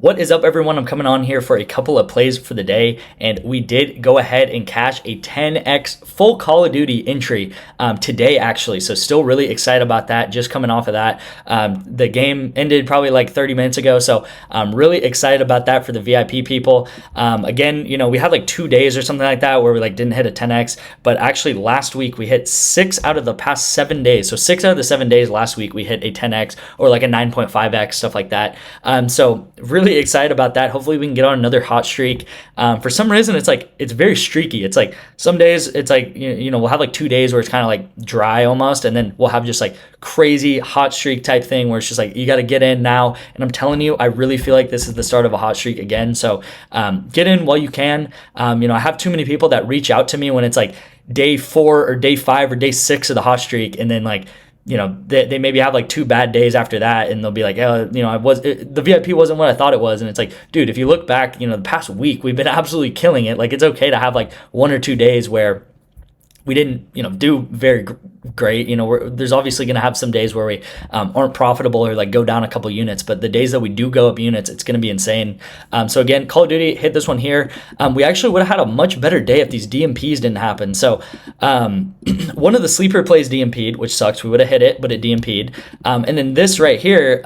What is up, everyone? I'm coming on here for a couple of plays for the day, and we did go ahead and cash a 10x full Call of Duty entry today, actually. So still really excited about that, just coming off of that. The game ended probably like 30 minutes ago, so I'm really excited about that for the VIP people. Again, we had like 2 days or something like that where we like didn't hit a 10x, but actually last week we hit 6 out of the past 7 days. So 6 out of the 7 days last week we hit a 10x or like a 9.5x, stuff like that. So really excited about that. Hopefully we can get on another hot streak. For some reason it's very streaky. It's like some days it's like we'll have like 2 days where it's kind of like dry almost, and then we'll have just like crazy hot streak type thing where it's just like you got to get in now. And I'm telling you, I really feel like this is the start of a hot streak again. So get in while you can. I have too many people that reach out to me when it's like day 4 or day 5 or day 6 of the hot streak, and then like they maybe have like 2 bad days after that, and they'll be like, the VIP wasn't what I thought it was. And it's like, dude, if you look back, the past week, we've been absolutely killing it. Like, it's okay to have like 1 or 2 days where we didn't, do very great. There's obviously going to have some days where we aren't profitable or like go down a couple units, but the days that we do go up units, it's going to be insane. So again, Call of Duty hit this one here. We actually would have had a much better day if these DMPs didn't happen. So one of the sleeper plays DMP'd, which sucks. We would have hit it, but it DMP'd. And then this right here,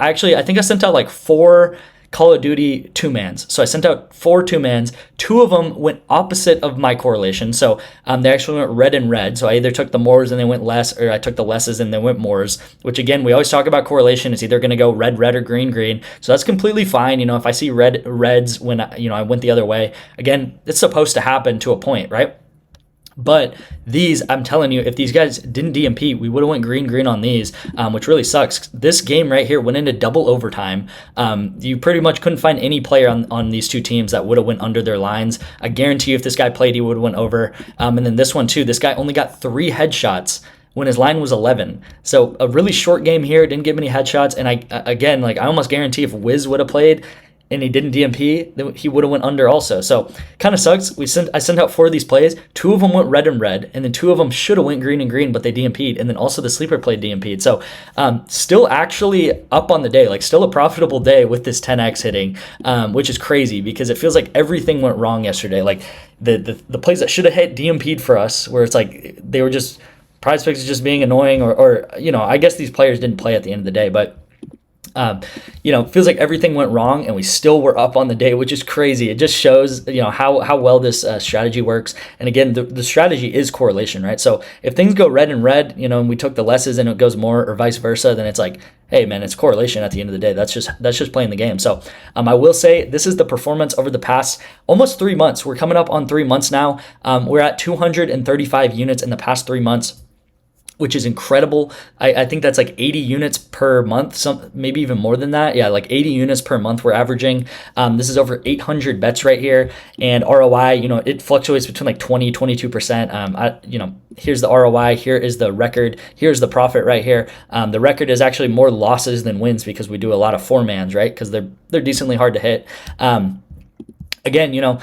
actually, I think I sent out like 4 Call of Duty 2-mans. So I sent out 4 2-mans. 2 of them went opposite of my correlation. So they actually went red and red. So I either took the mores and they went less, or I took the lesses and they went mores, which again, we always talk about correlation. It's either going to go red, red, or green, green. So that's completely fine. If I see reds when, I went the other way, again, it's supposed to happen to a point, right? But these, I'm telling you, if these guys didn't DMP, we would have went green on these, which really sucks. This game right here went into double overtime. You pretty much couldn't find any player on these 2 teams that would have went under their lines. I guarantee you if this guy played, he would have went over. And then this one too, this guy only got 3 headshots when his line was 11. So a really short game here, didn't get many headshots. And I almost guarantee if Wiz would have played and he didn't DMP, then he would have went under also. So kind of sucks. I sent out 4 of these plays. 2 of them went red and red, and then 2 of them should have went green and green, but they DMP'd. And then also the sleeper play DMP'd. So still actually up on the day, like still a profitable day with this 10x hitting, which is crazy because it feels like everything went wrong yesterday. Like the plays that should have hit DMP'd for us, where it's like they were just PrizePicks is just being annoying, or I guess these players didn't play at the end of the day, but feels like everything went wrong and we still were up on the day, which is crazy. It just shows, how well this strategy works. And again, the strategy is correlation, right? So if things go red and red, and we took the lesses and it goes more, or vice versa, then it's like, hey man, it's correlation at the end of the day. That's just playing the game. So I will say this is the performance over the past almost 3 months. We're coming up on 3 months now. We're at 235 units in the past 3 months, which is incredible. I think that's like 80 units per month, maybe even more than that. Yeah, like 80 units per month we're averaging. This is over 800 bets right here. And ROI, it fluctuates between like 20-22%. Here's the ROI. Here is the record. Here's the profit right here. The record is actually more losses than wins because we do a lot of 4-mans, right? Because they're decently hard to hit. Again,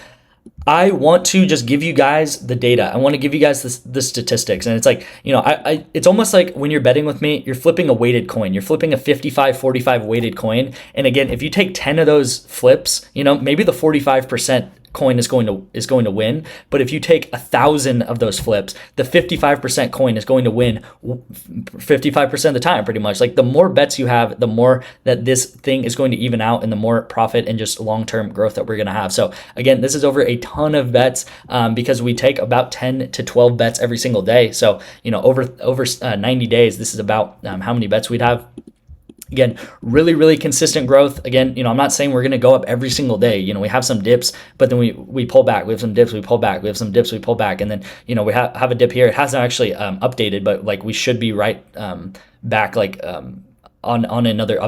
I want to just give you guys the data. I want to give you guys the statistics. And it's like, it's almost like when you're betting with me, you're flipping a weighted coin. You're flipping a 55-45 weighted coin. And again, if you take 10 of those flips, maybe the 45% coin is going to win. But if you take 1,000 of those flips, the 55% coin is going to win 55% of the time, pretty much. Like the more bets you have, the more that this thing is going to even out, and the more profit and just long-term growth that we're going to have. So again, this is over a ton of bets because we take about 10 to 12 bets every single day. So over 90 days, this is about how many bets we'd have. Again, really, really consistent growth. Again, I'm not saying we're going to go up every single day. We have some dips, but then we pull back. We have some dips, we pull back. We have some dips, we pull back. And then, we have a dip here. It hasn't actually updated, but like we should be right back like on another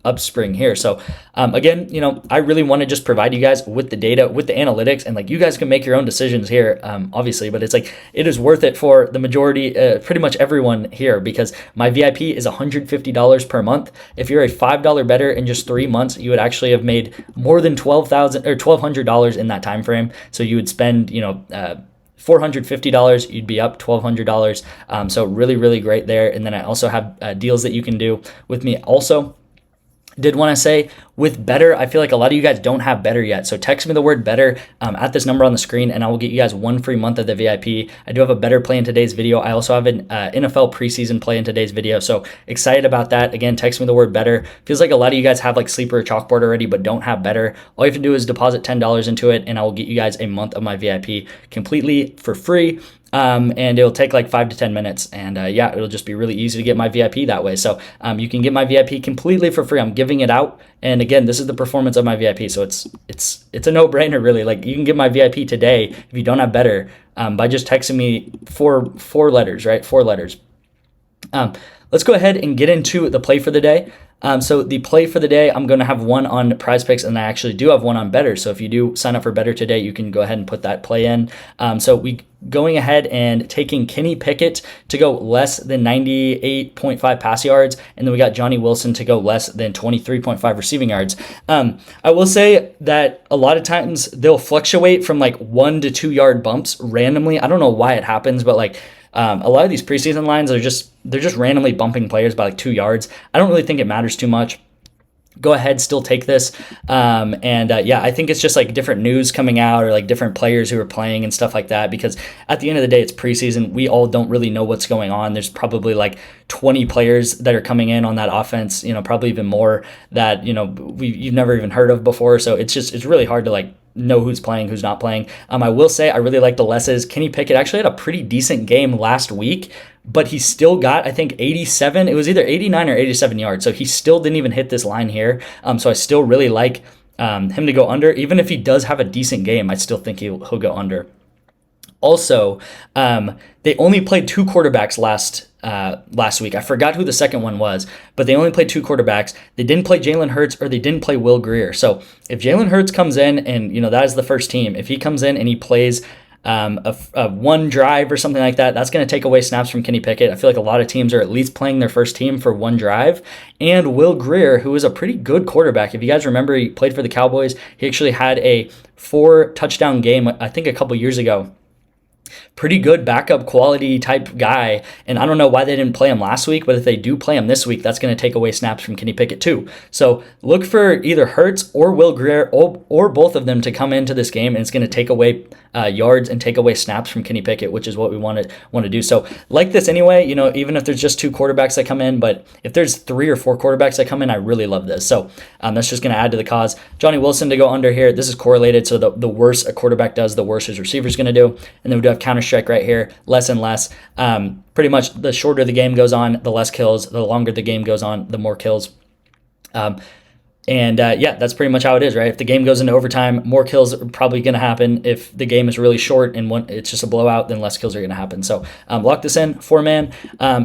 upspring here. So again, I really want to just provide you guys with the data, with the analytics, and like you guys can make your own decisions here, obviously, but it's like it is worth it for the majority, pretty much everyone here, because my VIP is $150 per month. If you're a $5 bettor in just 3 months, you would actually have made more than $1,200 in that time frame. So you would spend $450, you'd be up $1,200. So really, really great there. And then I also have deals that you can do with me also. Did want to say with Betr, I feel like a lot of you guys don't have Betr yet. So text me the word Betr at this number on the screen, and I will get you guys 1 free month of the VIP. I do have a Betr play in today's video. I also have an NFL preseason play in today's video. So excited about that. Again, text me the word Betr. Feels like a lot of you guys have like Sleeper or Chalkboard already, but don't have Betr. All you have to do is deposit $10 into it, and I will get you guys a month of my VIP completely for free. And it'll take like 5 to 10 minutes, and yeah, it'll just be really easy to get my VIP that way. So you can get my VIP completely for free. I'm giving it out, and again, this is the performance of my VIP, so it's a no-brainer really. Like, you can get my VIP today if you don't have Betr by just texting me four letters, right? 4 letters. Let's go ahead and get into the play for the day. So the play for the day, I'm going to have one on PrizePicks, and I actually do have one on Betr. So if you do sign up for Betr today, you can go ahead and put that play in. So we going ahead and taking Kenny Pickett to go less than 98.5 pass yards, and then we got Johnny Wilson to go less than 23.5 receiving yards. I will say that a lot of times they'll fluctuate from like 1 to 2 yard bumps randomly. I don't know why it happens, but like a lot of these preseason lines are they're just randomly bumping players by like 2 yards. I don't really think it matters too much. Go ahead, still take this. Yeah, I think it's just like different news coming out, or like different players who are playing and stuff like that, because at the end of the day, it's preseason. We all don't really know what's going on. There's probably like 20 players that are coming in on that offense, probably even more that, you've never even heard of before. So it's really hard to like know who's playing, who's not playing. I will say I really like the lesses. Kenny Pickett actually had a pretty decent game last week, but he still got, I think, 87. It was either 89 or 87 yards. So he still didn't even hit this line here. So I still really like him to go under. Even if he does have a decent game, I still think he'll go under. Also, they only played 2 quarterbacks last week. I forgot who the second one was, but they only played 2 quarterbacks. They didn't play Jalen Hurts, or they didn't play Will Grier. So if Jalen Hurts comes in and, that is the first team, if he comes in and he plays a one drive or something like that, that's going to take away snaps from Kenny Pickett. I feel like a lot of teams are at least playing their first team for one drive. And Will Grier, who is a pretty good quarterback, if you guys remember, he played for the Cowboys. He actually had a 4 touchdown game, I think a couple years ago. Pretty good backup quality type guy, and I don't know why they didn't play him last week, but if they do play him this week, that's going to take away snaps from Kenny Pickett too. So look for either Hurts or Will Grier or both of them to come into this game, and it's going to take away yards and take away snaps from Kenny Pickett, which is what we want to do. So like this anyway, even if there's just 2 quarterbacks that come in, but if there's 3 or 4 quarterbacks that come in, I really love this. So that's just going to add to the cause. Johnny Wilson to go under here. This is correlated, so the worse a quarterback does, the worse his receiver's going to do. And then we do have Counter-Strike right here, less and less. Pretty much the shorter the game goes on, the less kills. The longer the game goes on, the more kills. Yeah, that's pretty much how it is, right? If the game goes into overtime, more kills are probably going to happen. If the game is really short and it's just a blowout, then less kills are going to happen. So lock this in, 4-man.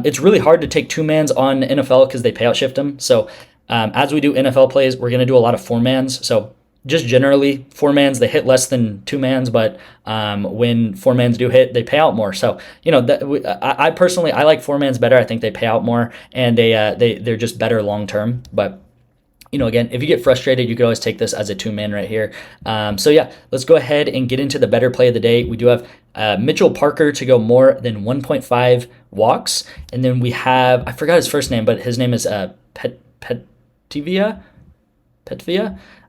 It's really hard to take 2-mans on NFL because they payout shift them. So as we do NFL plays, we're going to do a lot of 4-mans. So just generally, 4-mans, they hit less than 2-mans, but when 4-mans do hit, they pay out more. So, I personally, I like 4-mans better. I think they pay out more, and they're just better long-term. But again, if you get frustrated, you could always take this as a 2-man right here. So yeah, let's go ahead and get into the Betr play of the day. We do have Mitchell Parker to go more than 1.5 walks. And then we have, I forgot his first name, but his name is Petvia,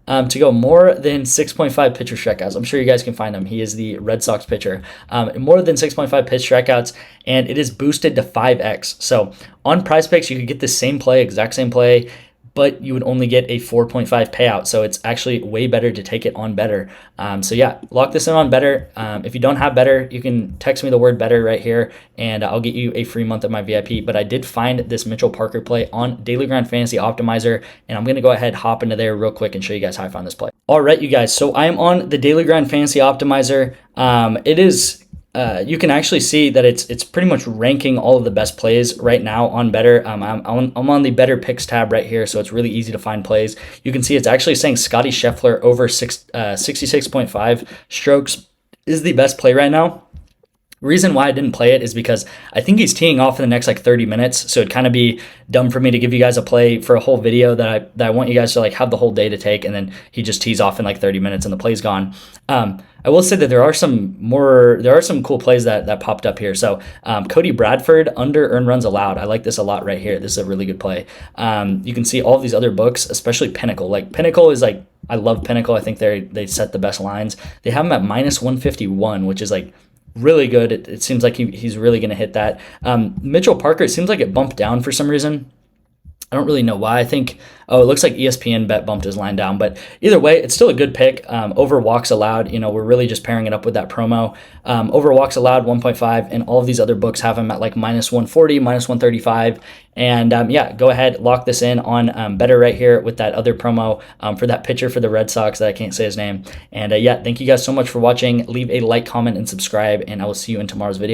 to go more than 6.5 pitcher strikeouts. I'm sure you guys can find him. He is the Red Sox pitcher. More than 6.5 pitch strikeouts, and it is boosted to 5x. So on PrizePicks, you could get the same play, exact same play, but you would only get a 4.5 payout. So it's actually way better to take it on Betr. So yeah, lock this in on Betr. If you don't have Betr, you can text me the word Betr right here, and I'll get you a free month of my VIP. But I did find this Mitchell Parker play on Daily Grind Fantasy Optimizer, and I'm going to go ahead, hop into there real quick and show you guys how I found this play. All right, you guys. So I am on the Daily Grind Fantasy Optimizer. It is... you can actually see that it's pretty much ranking all of the best plays right now on Betr. I'm on the Betr Picks tab right here, so it's really easy to find plays. You can see it's actually saying Scotty Scheffler over 66.5 strokes is the best play right now. Reason why I didn't play it is because I think he's teeing off in the next like 30 minutes. So it'd kind of be dumb for me to give you guys a play for a whole video that I want you guys to like have the whole day to take, and then he just tees off in like 30 minutes and the play's gone. I will say that there are some cool plays that popped up here. So Cody Bradford under earned runs allowed. I like this a lot right here. This is a really good play. You can see all of these other books, especially Pinnacle. Like Pinnacle is like, I love Pinnacle. I think they set the best lines. They have him at minus 151, which is like really good. It seems like he's really going to hit that. Mitchell Parker, it seems like it bumped down for some reason. I don't really know why. I think, it looks like ESPN bet bumped his line down, but either way, it's still a good pick. Over walks allowed, we're really just pairing it up with that promo. Over walks allowed 1.5, and all of these other books have him at like minus 140, minus 135. And yeah, go ahead, lock this in on Betr right here with that other promo for that pitcher for the Red Sox that I can't say his name. And yeah, thank you guys so much for watching. Leave a like, comment, and subscribe, and I will see you in tomorrow's video.